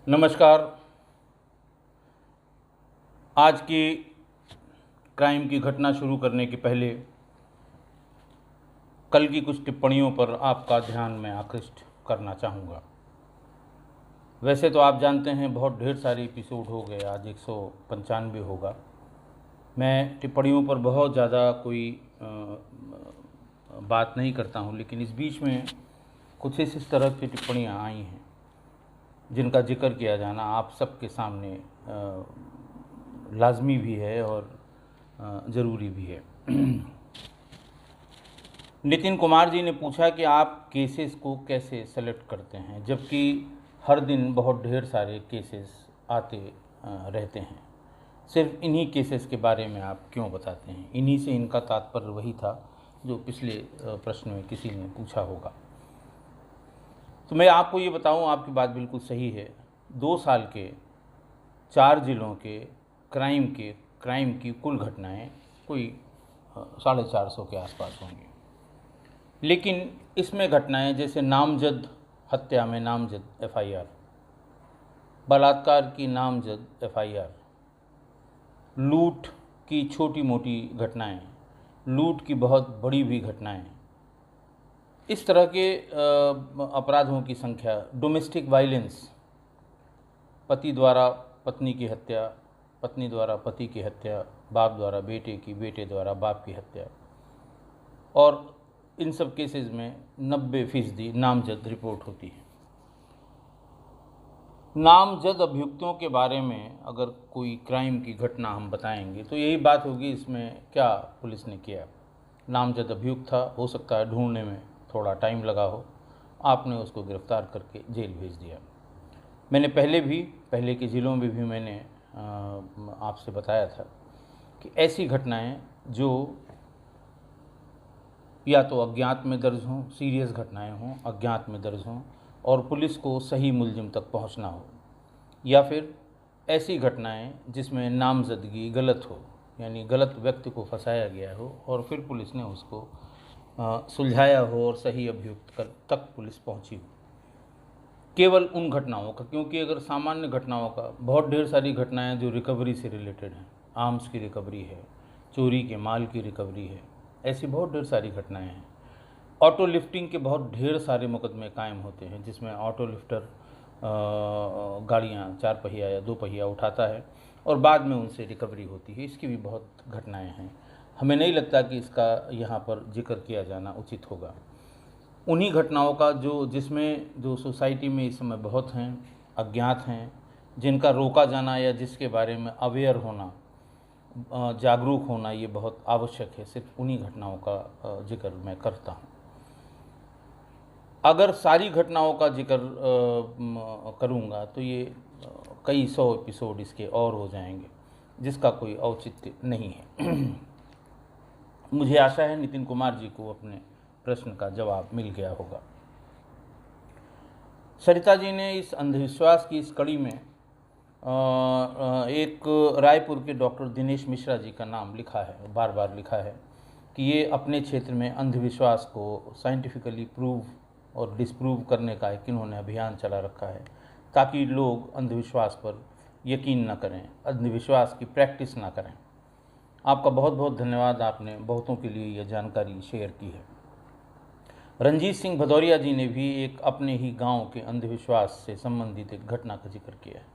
नमस्कार। आज की क्राइम की घटना शुरू करने के पहले कल की कुछ टिप्पणियों पर आपका ध्यान मैं आकृष्ट करना चाहूँगा। वैसे तो आप जानते हैं बहुत ढेर सारे एपिसोड हो गए, आज 195 होगा। मैं टिप्पणियों पर बहुत ज़्यादा कोई बात नहीं करता हूँ, लेकिन इस बीच में कुछ इस तरह की टिप्पणियाँ आई हैं जिनका जिक्र किया जाना आप सबके सामने लाजमी भी है और ज़रूरी भी है। नितिन कुमार जी ने पूछा कि आप केसेस को कैसे सेलेक्ट करते हैं, जबकि हर दिन बहुत ढेर सारे केसेस आते रहते हैं। सिर्फ इन्हीं केसेस के बारे में आप क्यों बताते हैं? इन्हीं से इनका तात्पर्य वही था जो पिछले प्रश्न में किसी ने पूछा होगा। तो मैं आपको ये बताऊं, आपकी बात बिल्कुल सही है। 2 साल के 4 जिलों के क्राइम की कुल घटनाएं कोई 450 के आसपास होंगी, लेकिन इसमें घटनाएं जैसे नामजद हत्या में नामजद FIR, बलात्कार की नामजद FIR, लूट की छोटी मोटी घटनाएं, लूट की बहुत बड़ी भी घटनाएं, इस तरह के अपराधों की संख्या, डोमेस्टिक वायलेंस, पति द्वारा पत्नी की हत्या, पत्नी द्वारा पति की हत्या, बाप द्वारा बेटे की, बेटे द्वारा बाप की हत्या, और इन सब केसेस में 90% नामजद रिपोर्ट होती है। नामजद अभियुक्तों के बारे में अगर कोई क्राइम की घटना हम बताएंगे तो यही बात होगी, इसमें क्या पुलिस ने किया। नामजद अभियुक्त था, हो सकता है ढूंढने में थोड़ा टाइम लगा हो, आपने उसको गिरफ्तार करके जेल भेज दिया। मैंने पहले के ज़िलों में भी मैंने आपसे बताया था कि ऐसी घटनाएं जो या तो अज्ञात में दर्ज हों, सीरियस घटनाएं हों, अज्ञात में दर्ज हों और पुलिस को सही मुलजिम तक पहुंचना हो, या फिर ऐसी घटनाएं जिसमें नामजदगी गलत हो, यानी गलत व्यक्ति को फंसाया गया हो और फिर पुलिस ने उसको सुलझाया हो और सही अभियुक्त तक पुलिस पहुंची हो। केवल उन घटनाओं का, क्योंकि अगर सामान्य घटनाओं का, बहुत ढेर सारी घटनाएं जो रिकवरी से रिलेटेड हैं, आर्म्स की रिकवरी है, चोरी के माल की रिकवरी है, ऐसी बहुत ढेर सारी घटनाएं हैं। ऑटो लिफ्टिंग के बहुत ढेर सारे मुकदमे कायम होते हैं जिसमें ऑटो लिफ्टर गाड़ियाँ 4 पहिया या 2 पहिया उठाता है और बाद में उनसे रिकवरी होती है। इसकी भी बहुत घटनाएं हैं। हमें नहीं लगता कि इसका यहाँ पर जिक्र किया जाना उचित होगा। उन्हीं घटनाओं का जो सोसाइटी में इस समय बहुत हैं, अज्ञात हैं, जिनका रोका जाना या जिसके बारे में अवेयर होना, जागरूक होना ये बहुत आवश्यक है। सिर्फ उन्हीं घटनाओं का जिक्र मैं करता हूँ। अगर सारी घटनाओं का जिक्र करूँगा तो ये कई 100 एपिसोड इसके और हो जाएंगे, जिसका कोई औचित्य नहीं है। मुझे आशा है नितिन कुमार जी को अपने प्रश्न का जवाब मिल गया होगा। सरिता जी ने इस अंधविश्वास की इस कड़ी में एक रायपुर के डॉक्टर दिनेश मिश्रा जी का नाम लिखा है, बार बार लिखा है कि ये अपने क्षेत्र में अंधविश्वास को साइंटिफिकली प्रूव और डिसप्रूव करने का एक इन्होंने अभियान चला रखा है, ताकि लोग अंधविश्वास पर यकीन न करें, अंधविश्वास की प्रैक्टिस ना करें। आपका बहुत बहुत धन्यवाद, आपने बहुतों के लिए यह जानकारी शेयर की है। रंजीत सिंह भदौरिया जी ने भी एक अपने ही गांव के अंधविश्वास से संबंधित एक घटना का जिक्र किया है।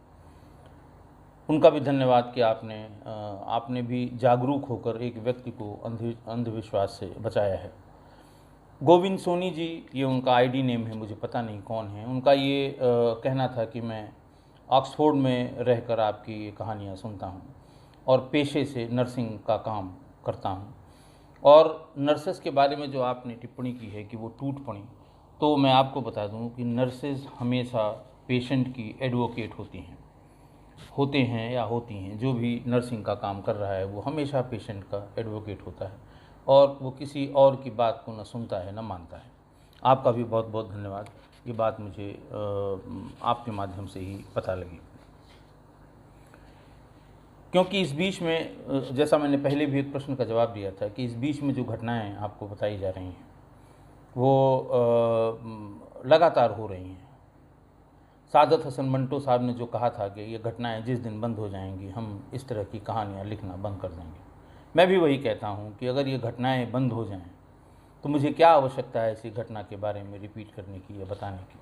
उनका भी धन्यवाद कि आपने भी जागरूक होकर एक व्यक्ति को अंधविश्वास से बचाया है। गोविंद सोनी जी, ये उनका आईडी नेम है, मुझे पता नहीं कौन है। उनका ये कहना था कि मैं ऑक्सफोर्ड में रहकर आपकी ये कहानियाँ सुनता हूँ और पेशे से नर्सिंग का काम करता हूँ, और नर्सेस के बारे में जो आपने टिप्पणी की है कि वो टूट पड़ी, तो मैं आपको बता दूं कि नर्सेस हमेशा पेशेंट की एडवोकेट होते हैं या होती हैं। जो भी नर्सिंग का काम कर रहा है वो हमेशा पेशेंट का एडवोकेट होता है और वो किसी और की बात को न सुनता है न मानता है। आपका भी बहुत बहुत धन्यवाद। ये बात मुझे आपके माध्यम से ही पता लगी, क्योंकि इस बीच में, जैसा मैंने पहले भी एक प्रश्न का जवाब दिया था, कि इस बीच में जो घटनाएं आपको बताई जा रही हैं वो लगातार हो रही हैं। सादत हसन मंटो साहब ने जो कहा था कि ये घटनाएं जिस दिन बंद हो जाएंगी हम इस तरह की कहानियाँ लिखना बंद कर देंगे, मैं भी वही कहता हूँ कि अगर ये घटनाएं बंद हो जाएं तो मुझे क्या आवश्यकता है ऐसी घटना के बारे में रिपीट करने की या बताने की।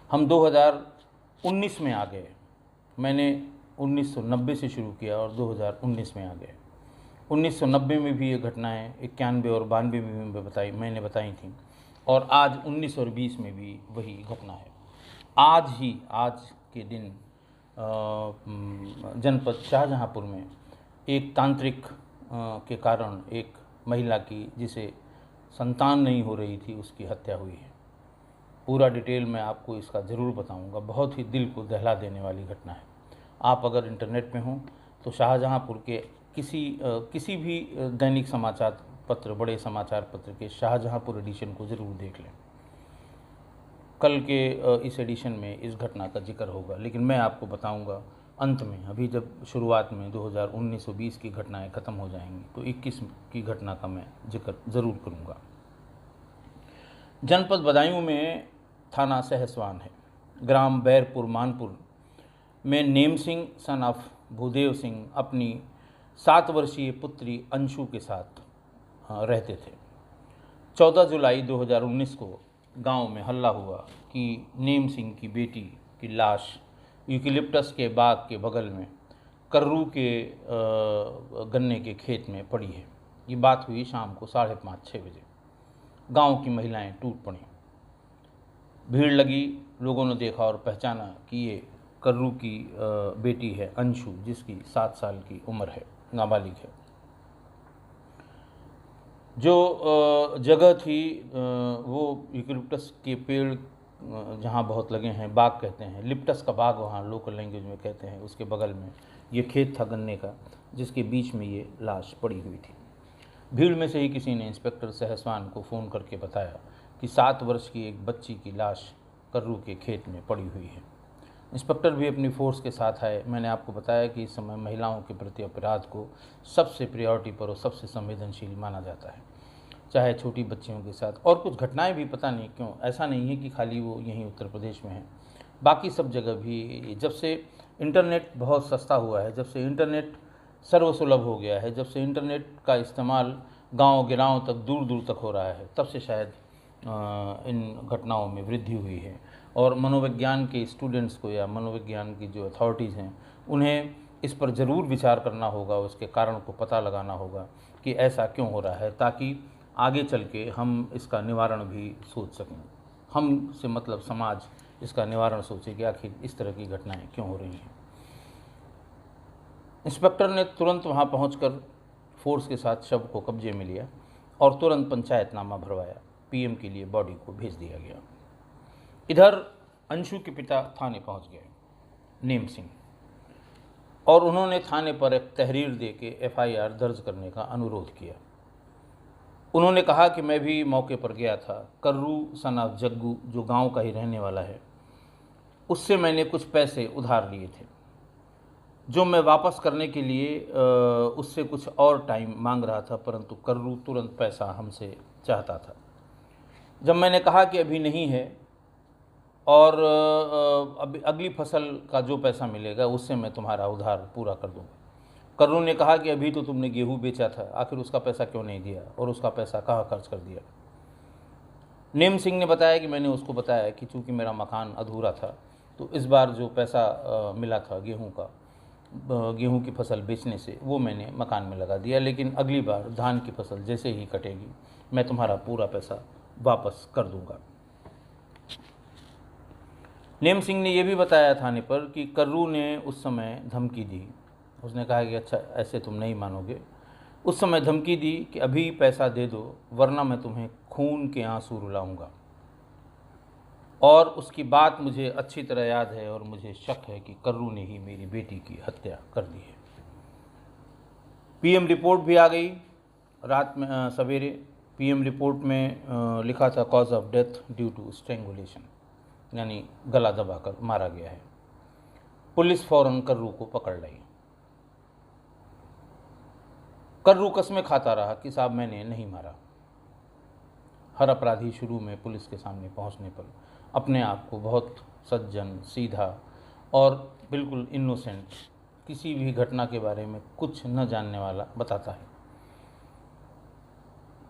हम 2019 में आ गए, मैंने 1990 से शुरू किया और 2019 में आ गए। 1990 में भी ये घटनाएं 91 और 92 में भी मैंने बताई थी, और आज 19 और 20 में भी वही घटना है। आज के दिन जनपद शाहजहाँपुर में एक तांत्रिक के कारण एक महिला की, जिसे संतान नहीं हो रही थी, उसकी हत्या हुई है। पूरा डिटेल मैं आपको इसका ज़रूर बताऊंगा। बहुत ही दिल को दहला देने वाली घटना है। आप अगर इंटरनेट में हों तो शाहजहाँपुर के किसी भी दैनिक समाचार पत्र, बड़े समाचार पत्र के शाहजहाँपुर एडिशन को ज़रूर देख लें। कल के इस एडिशन में इस घटना का जिक्र होगा, लेकिन मैं आपको बताऊंगा अंत में। अभी जब शुरुआत में 2019 और 20 की घटनाएं ख़त्म हो जाएंगी तो 21 की घटना का मैं जिक्र ज़रूर करूंगा। जनपद बदायूं में थाना सहसवान है। ग्राम बैरपुर मानपुर में name Singh son of Bhudev Singh अपनी 7 वर्षीय पुत्री अंशु के साथ रहते थे। 14 जुलाई 2019 को गांव में हल्ला हुआ कि नेम सिंह की बेटी की लाश यूकेलिप्टस के बाग के बगल में कर्रू के गन्ने के खेत में पड़ी है। ये बात हुई शाम को 5:30-6 बजे। गांव की महिलाएं टूट पड़ी, भीड़ लगी। लोगों ने देखा और पहचाना कि ये कर्रू की बेटी है अंशु, जिसकी 7 साल की उम्र है, नाबालिग है। जो जगह थी वो यूकेलिप्टस के पेड़ जहाँ बहुत लगे हैं, बाग कहते हैं, लिप्टस का बाग वहाँ लोकल लैंग्वेज में कहते हैं, उसके बगल में ये खेत था गन्ने का, जिसके बीच में ये लाश पड़ी हुई थी। भीड़ में से ही किसी ने इंस्पेक्टर सहसवान को फ़ोन करके बताया कि 7 वर्ष की एक बच्ची की लाश कर्रू के खेत में पड़ी हुई है। इंस्पेक्टर भी अपनी फोर्स के साथ आए। मैंने आपको बताया कि इस समय महिलाओं के प्रति अपराध को सबसे प्रायोरिटी पर और सबसे संवेदनशील माना जाता है, चाहे छोटी बच्चियों के साथ। और कुछ घटनाएं भी पता नहीं क्यों, ऐसा नहीं है कि खाली वो यहीं उत्तर प्रदेश में है, बाकी सब जगह भी। जब से इंटरनेट बहुत सस्ता हुआ है, जब से इंटरनेट सर्वसुलभ हो गया है, जब से इंटरनेट का इस्तेमाल गांव गिराव तक, दूर दूर तक हो रहा है, तब से शायद इन घटनाओं में वृद्धि हुई है। और मनोविज्ञान के स्टूडेंट्स को या मनोविज्ञान की जो अथॉरिटीज़ हैं, उन्हें इस पर ज़रूर विचार करना होगा, उसके कारण को पता लगाना होगा कि ऐसा क्यों हो रहा है, ताकि आगे चल के हम इसका निवारण भी सोच सकें। हम से मतलब समाज इसका निवारण सोचे कि आखिर इस तरह की घटनाएं क्यों हो रही हैं। इंस्पेक्टर ने तुरंत वहां पहुंचकर फोर्स के साथ शव को कब्जे में लिया और तुरंत पंचायतनामा भरवाया। पीएम के लिए बॉडी को भेज दिया गया। इधर अंशु के पिता थाने पहुंच गए, नेम सिंह, और उन्होंने थाने पर एक तहरीर दे के FIR दर्ज करने का अनुरोध किया। उन्होंने कहा कि मैं भी मौके पर गया था। कर्रू सन ऑफ जग्गू, जो गांव का ही रहने वाला है, उससे मैंने कुछ पैसे उधार लिए थे, जो मैं वापस करने के लिए उससे कुछ और टाइम मांग रहा था, परंतु कर्रू तुरंत पैसा हमसे चाहता था। जब मैंने कहा कि अभी नहीं है और अभी अगली फसल का जो पैसा मिलेगा उससे मैं तुम्हारा उधार पूरा कर दूंगा, कर्रू ने कहा कि अभी तो तुमने गेहूं बेचा था, आखिर उसका पैसा क्यों नहीं दिया और उसका पैसा कहाँ खर्च कर दिया। नेम सिंह ने बताया कि मैंने उसको बताया कि चूँकि मेरा मकान अधूरा था, तो इस बार जो पैसा मिला था गेहूं की फसल बेचने से, वो मैंने मकान में लगा दिया, लेकिन अगली बार धान की फसल जैसे ही कटेगी मैं तुम्हारा पूरा पैसा वापस कर दूंगा। नेम सिंह ने यह भी बताया थाने पर कि कर्रू ने उस समय धमकी दी। उसने कहा कि अच्छा, ऐसे तुम नहीं मानोगे। उस समय धमकी दी कि अभी पैसा दे दो वरना मैं तुम्हें खून के आंसू रुलाऊंगा। और उसकी बात मुझे अच्छी तरह याद है और मुझे शक है कि कर्रू ने ही मेरी बेटी की हत्या कर दी है। पीएम रिपोर्ट भी आ गई रात में, सवेरे। पीएम रिपोर्ट में लिखा था cause of death due to strangulation, यानी गला दबाकर मारा गया है। पुलिस फौरन कर्रू को पकड़ लाई। कर्रू कस्में खाता रहा कि साहब मैंने नहीं मारा। हर अपराधी शुरू में पुलिस के सामने पहुंचने पर अपने आप को बहुत सज्जन, सीधा और बिल्कुल इनोसेंट, किसी भी घटना के बारे में कुछ न जानने वाला बताता है।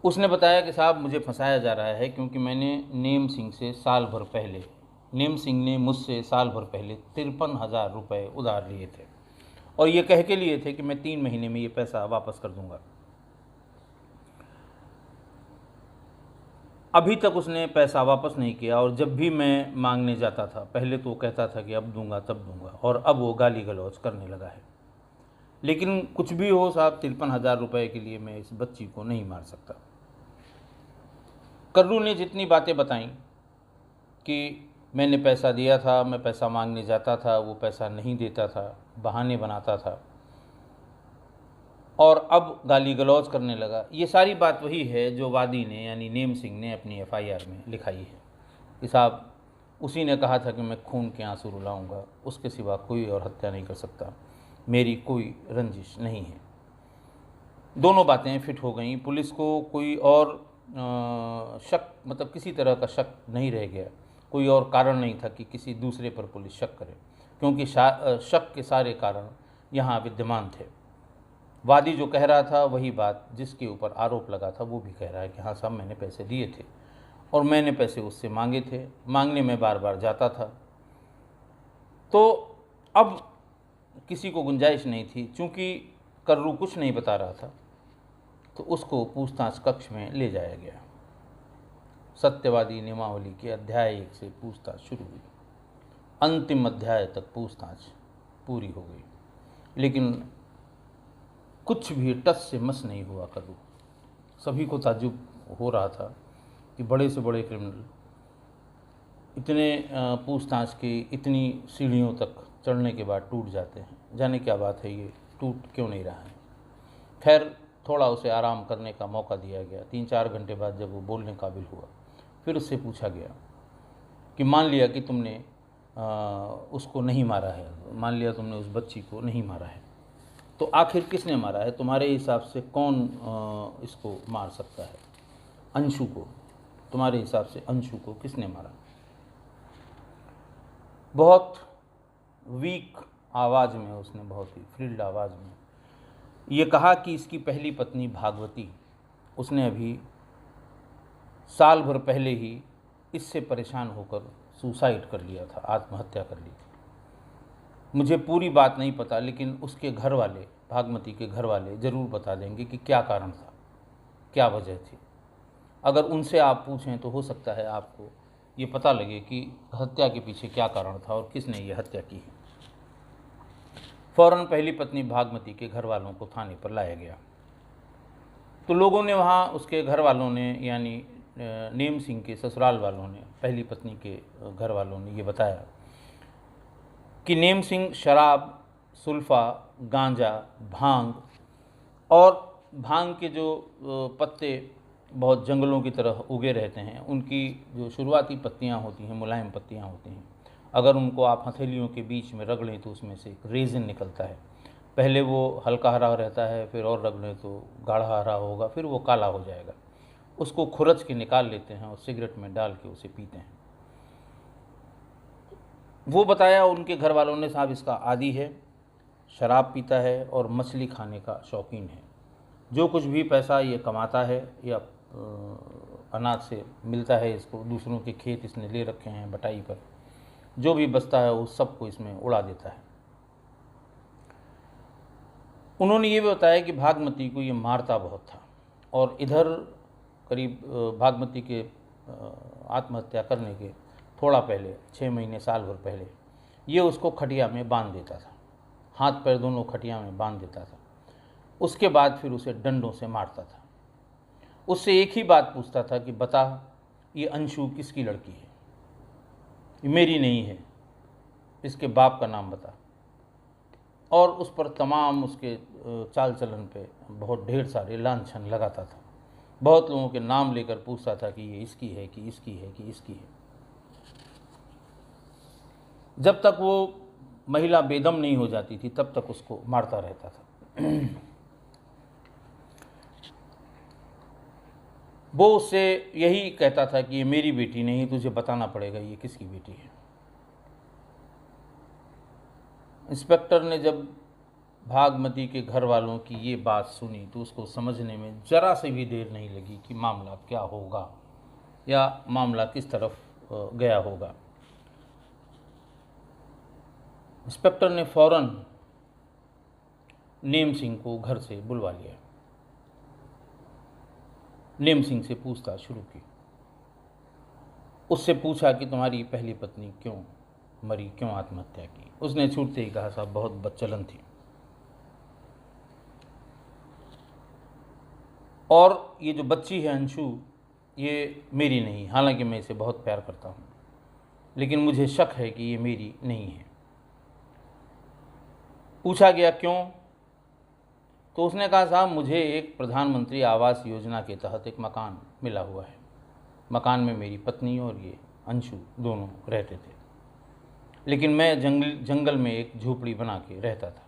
उसने बताया कि साहब मुझे फंसाया जा रहा है क्योंकि मैंने नेम सिंह से साल भर पहले, नेम सिंह ने मुझसे साल भर पहले 53,000 रुपये उधार लिए थे और ये कह के लिए थे कि मैं 3 महीने में ये पैसा वापस कर दूंगा। अभी तक उसने पैसा वापस नहीं किया और जब भी मैं मांगने जाता था, पहले तो वो कहता था कि अब दूंगा तब दूंगा, और अब वो गाली गलौज करने लगा है। लेकिन कुछ भी हो साहब, 53,000 रुपये के लिए मैं इस बच्ची को नहीं मार सकता। कर्रू ने जितनी बातें बताई कि मैंने पैसा दिया था, मैं पैसा मांगने जाता था, वो पैसा नहीं देता था, बहाने बनाता था और अब गाली गलौज करने लगा, ये सारी बात वही है जो वादी ने यानी नेम सिंह ने अपनी एफआईआर में लिखाई है कि साहब उसी ने कहा था कि मैं खून के आंसू रुलाऊंगा, उसके सिवा कोई और हत्या नहीं कर सकता, मेरी कोई रंजिश नहीं है। दोनों बातें फिट हो गईं। पुलिस को कोई और शक, मतलब किसी तरह का शक नहीं रह गया, कोई और कारण नहीं था कि किसी दूसरे पर पुलिस शक करे, क्योंकि शक के सारे कारण यहाँ विद्यमान थे। वादी जो कह रहा था वही बात जिसके ऊपर आरोप लगा था वो भी कह रहा है कि हाँ साहब मैंने पैसे दिए थे और मैंने पैसे उससे मांगे थे, मांगने में बार बार जाता था। तो अब किसी को गुंजाइश नहीं थी, चूँकि कर्रू कुछ नहीं बता रहा था तो उसको पूछताछ कक्ष में ले जाया गया। सत्यवादी नियमावली के अध्याय 1 से पूछताछ शुरू हुई, अंतिम अध्याय तक पूछताछ पूरी हो गई, लेकिन कुछ भी टस से मस नहीं हुआ कर्रू। सभी को ताज्जुब हो रहा था कि बड़े से बड़े क्रिमिनल इतने पूछताछ की इतनी सीढ़ियों तक चढ़ने के बाद टूट जाते हैं, जाने क्या बात है, ये टूट क्यों नहीं रहा है। खैर थोड़ा उसे आराम करने का मौका दिया गया। 3-4 घंटे बाद जब वो बोलने काबिल हुआ, फिर उससे पूछा गया कि मान लिया कि तुमने उसको नहीं मारा है, मान लिया तुमने उस बच्ची को नहीं मारा है, तो आखिर किसने मारा है? तुम्हारे हिसाब से कौन इसको मार सकता है? अंशु को। तुम्हारे हिसाब से अंशु को किसने मारा? बहुत वीक आवाज़ में उसने, बहुत ही फ्रिल्ड आवाज़ में ये कहा कि इसकी पहली पत्नी भागवती, उसने अभी साल भर पहले ही इससे परेशान होकर सुसाइड कर लिया था, आत्महत्या कर ली थी। मुझे पूरी बात नहीं पता, लेकिन उसके घर वाले, भागवती के घर वाले ज़रूर बता देंगे कि क्या कारण था, क्या वजह थी। अगर उनसे आप पूछें तो हो सकता है आपको ये पता लगे कि हत्या के पीछे क्या कारण था और किसने ये हत्या की है। फ़ौरन पहली पत्नी भागवती के घर वालों को थाने पर लाया गया। तो लोगों ने वहाँ, उसके घर वालों ने यानी नेम सिंह के ससुराल वालों ने, पहली पत्नी के घर वालों ने ये बताया कि नेम सिंह शराब, सुल्फा, गांजा, भांग और भांग के जो पत्ते बहुत जंगलों की तरह उगे रहते हैं, उनकी जो शुरुआती पत्तियां होती हैं, मुलायम पत्तियां होती हैं, अगर उनको आप हथेलियों के बीच में रगड़ें तो उसमें से एक रेजिन निकलता है। पहले वो हल्का हरा रहता है, फिर और रगड़ें तो गाढ़ा हरा होगा, फिर वो काला हो जाएगा। उसको खुरच के निकाल लेते हैं और सिगरेट में डाल के उसे पीते हैं। वो बताया उनके घर वालों ने, साहब इसका आदी है, शराब पीता है और मछली खाने का शौकीन है। जो कुछ भी पैसा ये कमाता है या अनाज से मिलता है इसको, दूसरों के खेत इसने ले रखे हैं बटाई पर, जो भी बचता है उस सबको इसमें उड़ा देता है। उन्होंने ये भी बताया कि भागमती को ये मारता बहुत था और इधर करीब भागमती के आत्महत्या करने के थोड़ा पहले, 6 महीने साल भर पहले, ये उसको खटिया में बांध देता था, हाथ पैर दोनों खटिया में बांध देता था। उसके बाद फिर उसे डंडों से मारता था। उससे एक ही बात पूछता था कि बता ये अंशु किसकी लड़की है? ये मेरी नहीं है, इसके बाप का नाम बता। और उस पर तमाम उसके चाल चलन पे बहुत ढेर सारे लांछन लगाता था। बहुत लोगों के नाम लेकर पूछता था कि ये इसकी है कि इसकी है कि इसकी है। जब तक वो महिला बेदम नहीं हो जाती थी तब तक उसको मारता रहता था। वो उससे यही कहता था कि ये मेरी बेटी नहीं, तुझे बताना पड़ेगा ये किसकी बेटी है। इंस्पेक्टर ने जब भागमती के घर वालों की ये बात सुनी तो उसको समझने में ज़रा से भी देर नहीं लगी कि मामला क्या होगा या मामला किस तरफ गया होगा। इंस्पेक्टर ने फौरन नेम सिंह को घर से बुलवा लिया। नेम सिंह से पूछताछ शुरू की। उससे पूछा कि तुम्हारी पहली पत्नी क्यों मरी, क्यों आत्महत्या की। उसने छूटते ही कहा, साहब बहुत बदचलन थी और ये जो बच्ची है अंशु, ये मेरी नहीं, हालांकि मैं इसे बहुत प्यार करता हूँ, लेकिन मुझे शक है कि ये मेरी नहीं है। पूछा गया क्यों, तो उसने कहा, साहब मुझे एक प्रधानमंत्री आवास योजना के तहत एक मकान मिला हुआ है। मकान में मेरी पत्नी और ये अंशु दोनों रहते थे, लेकिन मैं जंगल में एक झोपड़ी बना के रहता था।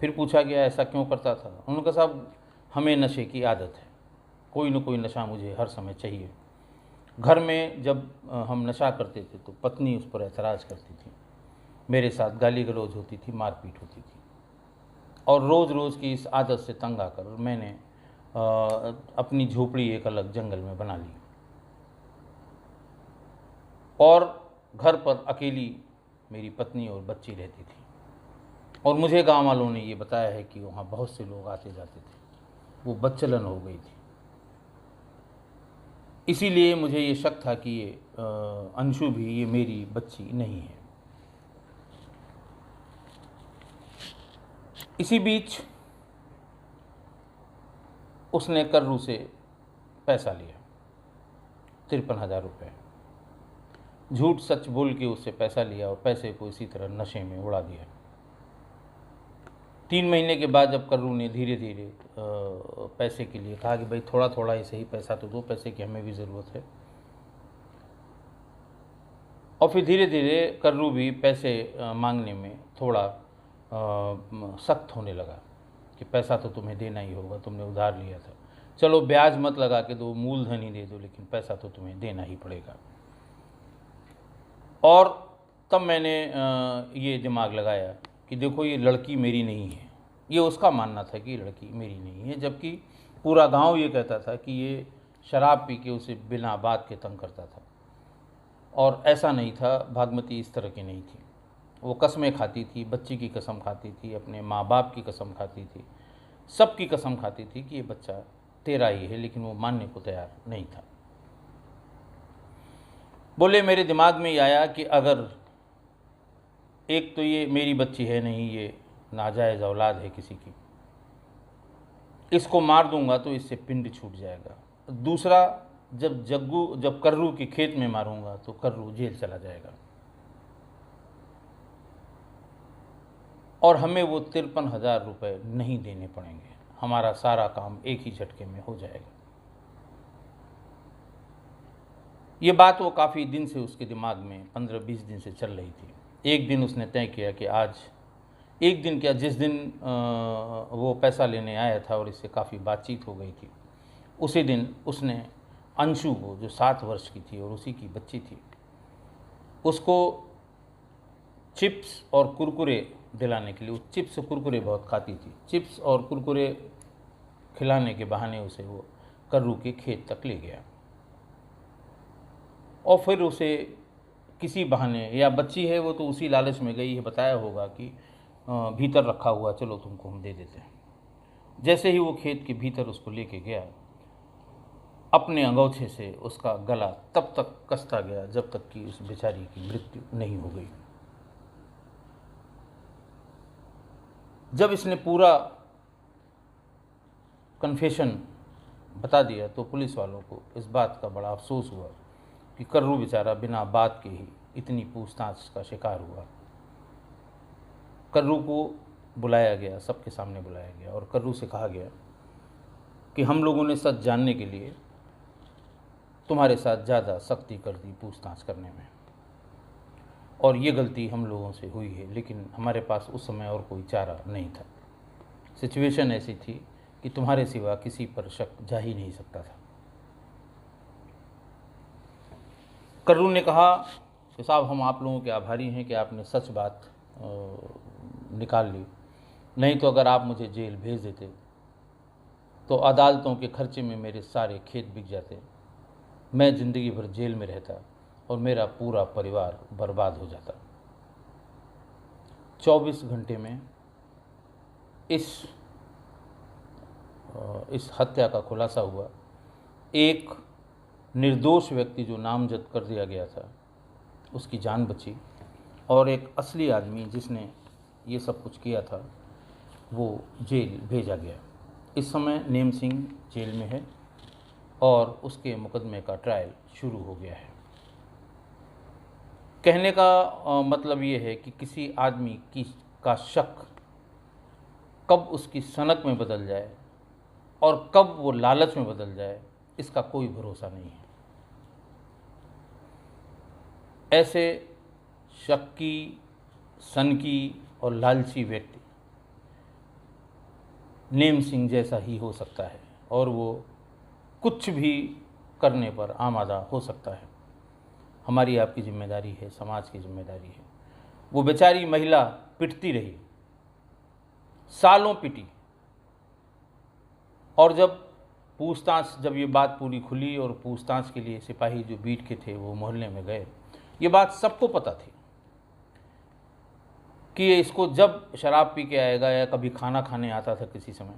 फिर पूछा गया ऐसा क्यों करता था। उन्होंने कहा, साहब हमें नशे की आदत है, कोई न कोई नशा मुझे हर समय चाहिए। घर में जब हम नशा करते थे तो पत्नी उस पर ऐतराज़ करती थी, मेरे साथ गाली गलौज होती थी, मारपीट होती थी, और रोज़ रोज़ की इस आदत से तंग आकर मैंने अपनी झोपड़ी एक अलग जंगल में बना ली और घर पर अकेली मेरी पत्नी और बच्ची रहती थी। और मुझे गांव वालों ने ये बताया है कि वहाँ बहुत से लोग आते जाते थे। वो बदचलन हो गई थी, इसीलिए मुझे ये शक था कि ये अंशु भी ये मेरी बच्ची नहीं है। इसी बीच उसने कर्रू से पैसा लिया, 53,000 रुपये। झूठ सच बोल के उससे पैसा लिया और पैसे को इसी तरह नशे में उड़ा दिया। 3 महीने के बाद जब कर्रू ने धीरे धीरे पैसे के लिए कहा कि भाई थोड़ा थोड़ा ही सही पैसा तो दो, पैसे की हमें भी ज़रूरत है, और फिर धीरे धीरे कर्रू भी पैसे मांगने में थोड़ा सख्त होने लगा कि पैसा तो तुम्हें देना ही होगा, तुमने उधार लिया था, चलो ब्याज मत लगा के दो, मूलधन ही दे दो, लेकिन पैसा तो तुम्हें देना ही पड़ेगा। और तब मैंने ये दिमाग लगाया कि देखो ये लड़की मेरी नहीं है। ये उसका मानना था कि लड़की मेरी नहीं है, जबकि पूरा गांव ये कहता था कि ये शराब पी के उसे बिना बात के तंग करता था। और ऐसा नहीं था, भागमती इस तरह की नहीं थी। वो कस्में खाती थी, बच्ची की कसम खाती थी, अपने माँ बाप की कसम खाती थी, सबकी कसम खाती थी कि ये बच्चा तेरा ही है, लेकिन वो मानने को तैयार नहीं था। बोले मेरे दिमाग में ये आया कि अगर एक तो ये मेरी बच्ची है नहीं, ये नाजायज़ औलाद है किसी की, इसको मार दूंगा तो इससे पिंड छूट जाएगा। दूसरा, जब कर्रू के खेत में मारूंगा तो कर्रू जेल चला जाएगा और हमें वो 53,000 रुपये नहीं देने पड़ेंगे, हमारा सारा काम एक ही झटके में हो जाएगा। ये बात वो काफ़ी दिन से उसके दिमाग में 15-20 दिन से चल रही थी। एक दिन उसने तय किया कि आज, एक दिन क्या, जिस दिन वो पैसा लेने आया था और इससे काफ़ी बातचीत हो गई थी, उसी दिन उसने अंशु को, जो 7 वर्ष की थी और उसी की बच्ची थी, उसको चिप्स और कुरकुरे दिलाने के लिए, वो चिप्स और कुरकुरे बहुत खाती थी, चिप्स और कुरकुरे खिलाने के बहाने उसे वो कर्रू के खेत तक ले गया और फिर उसे किसी बहाने, या बच्ची है वो तो उसी लालच में गई है, बताया होगा कि भीतर रखा हुआ, चलो तुमको हम दे देते हैं। जैसे ही वो खेत के भीतर उसको लेके गया, अपने अंगूठे से उसका गला तब तक कसता गया जब तक कि उस बेचारी की मृत्यु नहीं हो गई। जब इसने पूरा कन्फेशन बता दिया तो पुलिस वालों को इस बात का बड़ा अफसोस हुआ कि कर्रू बेचारा बिना बात के ही इतनी पूछताछ का शिकार हुआ। कर्रू को बुलाया गया, सबके सामने बुलाया गया और कर्रू से कहा गया कि हम लोगों ने सच जानने के लिए तुम्हारे साथ ज़्यादा सख्ती कर दी पूछताछ करने में, और ये गलती हम लोगों से हुई है, लेकिन हमारे पास उस समय और कोई चारा नहीं था। सिचुएशन ऐसी थी कि तुम्हारे सिवा किसी पर शक जा ही नहीं सकता था। कर्रू ने कहा कि साहब हम आप लोगों के आभारी हैं कि आपने सच बात निकाल ली, नहीं तो अगर आप मुझे जेल भेज देते तो अदालतों के खर्चे में मेरे सारे खेत बिक जाते, मैं ज़िंदगी भर जेल में रहता और मेरा पूरा परिवार बर्बाद हो जाता। 24 घंटे में इस हत्या का खुलासा हुआ। एक निर्दोष व्यक्ति जो नामजद कर दिया गया था उसकी जान बची, और एक असली आदमी जिसने ये सब कुछ किया था वो जेल भेजा गया। इस समय नेम सिंह जेल में है और उसके मुकदमे का ट्रायल शुरू हो गया है। कहने का मतलब ये है कि किसी आदमी का शक कब उसकी सनक में बदल जाए और कब वो लालच में बदल जाए, इसका कोई भरोसा नहीं है। ऐसे शक्की, सनकी और लालची व्यक्ति नेम सिंह जैसा ही हो सकता है और वो कुछ भी करने पर आमादा हो सकता है। हमारी आपकी जिम्मेदारी है, समाज की जिम्मेदारी है। वो बेचारी महिला पिटती रही, सालों पिटी, और जब ये बात पूरी खुली और पूछताछ के लिए सिपाही जो बीट के थे वो मोहल्ले में गए, ये बात सबको पता थी कि ये इसको जब शराब पी के आएगा या कभी खाना खाने आता था किसी समय,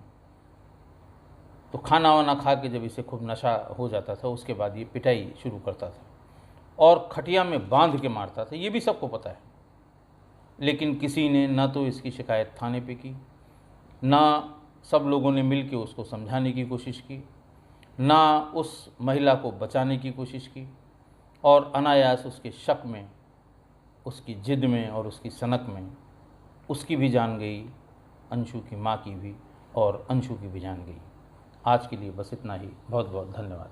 तो खाना वाना खा के जब इसे खूब नशा हो जाता था उसके बाद ये पिटाई शुरू करता था और खटिया में बांध के मारता था। ये भी सबको पता है, लेकिन किसी ने ना तो इसकी शिकायत थाने पे की, ना सब लोगों ने मिल के उसको समझाने की कोशिश की, ना उस महिला को बचाने की कोशिश की, और अनायास उसके शक में, उसकी जिद में और उसकी सनक में उसकी भी जान गई, अंशु की माँ की भी, और अंशु की भी जान गई। आज के लिए बस इतना ही। बहुत बहुत धन्यवाद।